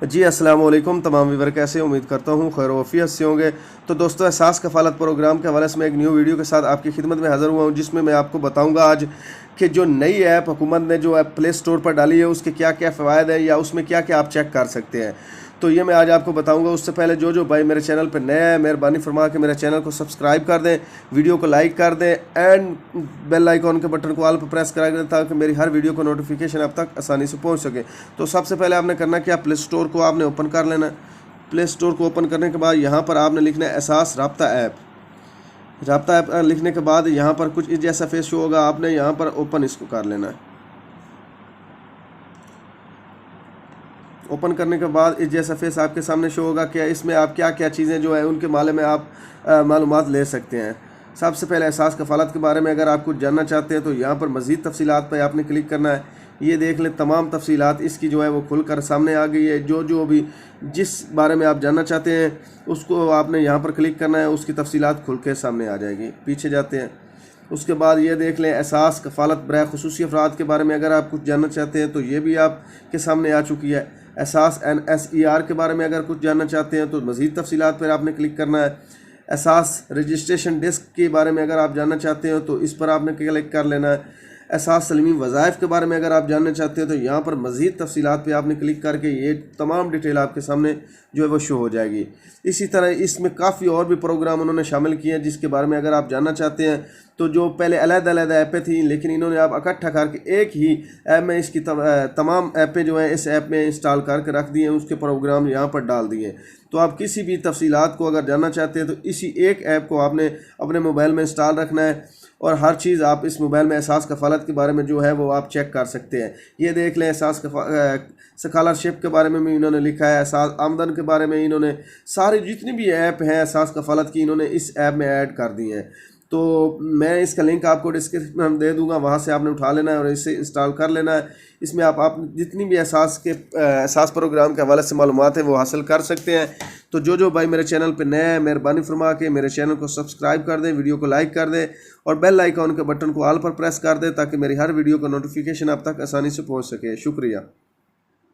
जी अस्सलाम वालेकुम तमाम व्यूवर, कैसे उम्मीद करता हूँ खैर वफ़ियत से होंगे। तो दोस्तों, एहसास कफ़ालत प्रोग्राम के हवाले से मैं एक न्यू वीडियो के साथ आपकी खिदमत में हाज़िर हुआ हूँ, जिसमें मैं आपको बताऊँगा आज कि जो नई ऐप हुकूमत ने जो ऐप प्ले स्टोर पर डाली है उसके क्या क्या फ़वायद है या उसमें क्या क्या आप चेक कर सकते हैं। तो ये मैं आज आपको बताऊंगा। उससे पहले जो भाई मेरे चैनल पर नया है, मेहरबानी फरमा के मेरे चैनल को सब्सक्राइब कर दें, वीडियो को लाइक कर दें एंड बेल आइकॉन के बटन को ऑल पर प्रेस करा दें ताकि मेरी हर वीडियो को नोटिफिकेशन आप तक आसानी से पहुंच सके। तो सबसे पहले आपने करना क्या, प्ले स्टोर को आपने ओपन कर लेना है। प्ले स्टोर को ओपन करने के बाद यहाँ पर आपने लिखना है एहसास राब्ता ऐप। राब्ता ऐप लिखने के बाद यहाँ पर कुछ इस जैसा फेस शो होगा, आपने यहाँ पर ओपन इसको कर लेना है। ओपन करने के बाद इस जैसा फेस आपके सामने शो होगा कि इसमें आप क्या क्या चीज़ें जो है उनके बारे में आप मालूमात ले सकते हैं। सबसे पहले एहसास कफ़ालत के बारे में अगर आप कुछ जानना चाहते हैं तो यहाँ पर मज़ीद तफसीलात पर आपने क्लिक करना है। ये देख लें, तमाम तफसीलात इसकी जो है वो खुलकर सामने आ गई है। जो भी जिस बारे में आप जानना चाहते हैं उसको आपने यहाँ पर क्लिक करना है, उसकी तफसीलात खुल के सामने आ जाएगी। पीछे जाते हैं, उसके बाद ये देख लें एहसास कफ़ालत बराए खुसूसी अफराद के बारे में अगर आप कुछ जानना चाहते हैं तो ये भी आपके सामने आ चुकी है। एहसास NSER के बारे में अगर कुछ जानना चाहते हैं तो मज़ीद तफसीलात पर आपने क्लिक करना है। एहसास रजिस्ट्रेशन डेस्क के बारे में अगर आप जानना चाहते हो तो इस पर आपने क्लिक कर लेना है। एहसास सलीमी वज़ाइफ के बारे में अगर आप जानना चाहते हो तो यहाँ पर मज़ीद तफसीलात पे आपने क्लिक करके ये तमाम डिटेल आपके सामने जो है वो शो हो जाएगी। इसी तरह इसमें काफ़ी और भी प्रोग्राम उन्होंने शामिल किए हैं जिसके बारे में अगर आप जानना चाहते हैं तो जो पहले अलग-अलग ऐपें थी लेकिन इन्होंने अब इकट्ठा करके एक ही ऐप में इसकी तमाम ऐपें जो हैं इस ऐप में इंस्टॉल करके रख दी हैं, उसके प्रोग्राम यहाँ पर डाल दिए। तो आप किसी भी तफसीलात को अगर जानना चाहते हैं तो इसी एक ऐप को आपने अपने मोबाइल में इंस्टॉल रखना है और हर चीज़ आप इस मोबाइल में एहसास कफ़ालत के बारे में जो है वो आप चेक कर सकते हैं। ये देख लें, एहसास स्कॉलरशिप के बारे में भी इन्होंने लिखा है, एहसास आमदन के बारे में इन्होंने सारी जितनी भी ऐप हैं एहसास कफ़ालत की इन्होंने इस ऐप में ऐड कर दी हैं। तो मैं इसका लिंक आपको डिस्क्रिप्शन में दे दूंगा, वहाँ से आपने उठा लेना है और इसे इंस्टॉल कर लेना है। इसमें आप जितनी भी एहसास प्रोग्राम के हवाले से मालूमात है वो हासिल कर सकते हैं। तो जो भाई मेरे चैनल पे नया है, मेहरबानी फरमा के मेरे चैनल को सब्सक्राइब कर दें, वीडियो को लाइक कर दें और बेल आइकॉन के बटन को ऑल पर प्रेस कर दें ताकि मेरी हर वीडियो का नोटिफिकेशन आप तक आसानी से पहुँच सके। शुक्रिया।